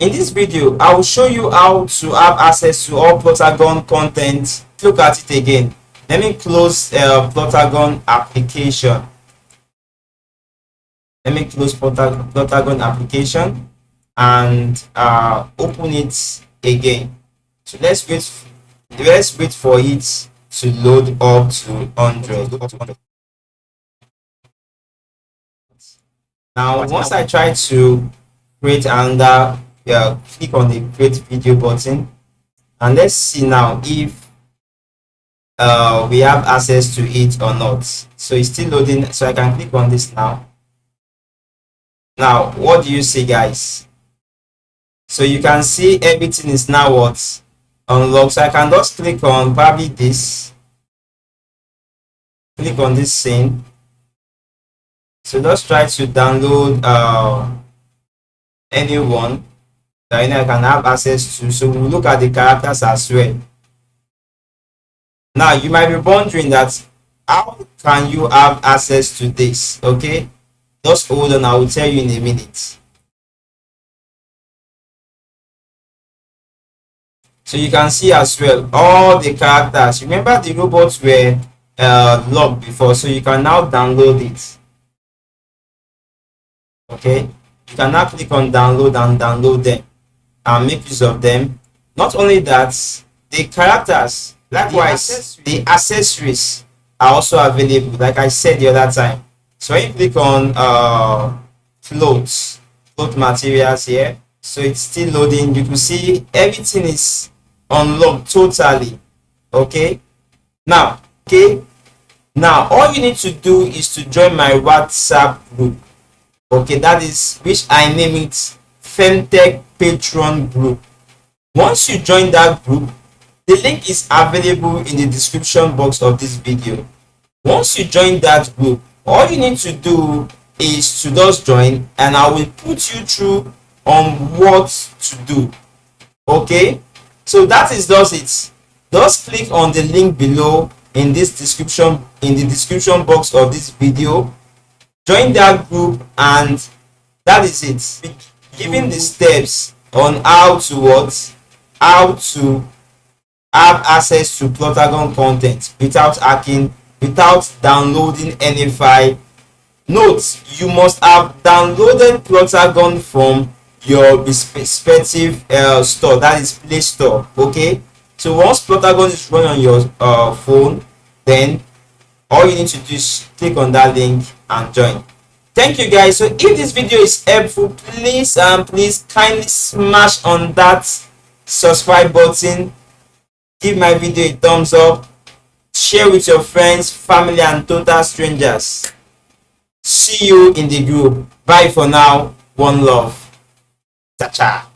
In this video, I will show you how to have access to all Plotagon content. Look at it again. Let me close Plotagon application. Let me close Plotagon application and open it again. So let's wait for it to load up to 100. Now, once I try to create another, click on the create video button, and let's see now if we have access to it or not. So it's still loading, so I can click on this now. Now, what do you see, guys? So you can see everything is now what unlocked. So I can just click on probably this, click on this scene. So just try to download anyone that I can have access to. So we'll look at the characters as well. Now you might be wondering that how can you have access to this? Okay, just hold on, I will tell you in a minute. So you can see as well all the characters. Remember the robots were locked before, so you can now download it. Okay, you can now click on download and download them and make use of them. Not only that, the characters, likewise the accessories are also available, like I said the other time. So when you click on clothes materials here, so it's still loading. You can see everything is unlocked totally. Okay, now all you need to do is to join my WhatsApp group. Okay, that is which I name it Femtech Patron group. Once you join that group, the link is available in the description box of this video. Once you join that group, all you need to do is to just join, and I will put you through on what to do. Okay, so that is just it. Just click on the link below in this description, in the description box of this video. Join that group, and that is it. Giving the steps on how to have access to Plotagon content without hacking, without downloading any file. Note, you must have downloaded Plotagon from your respective store, that is Play Store. Okay, so once Plotagon is running on your phone, then all you need to do is click on that link and join. Thank you, guys. So if this video is helpful, please kindly smash on that subscribe button, give my video a thumbs up, share with your friends, family and total strangers. See you in the group. Bye for now. One love. Cha-cha.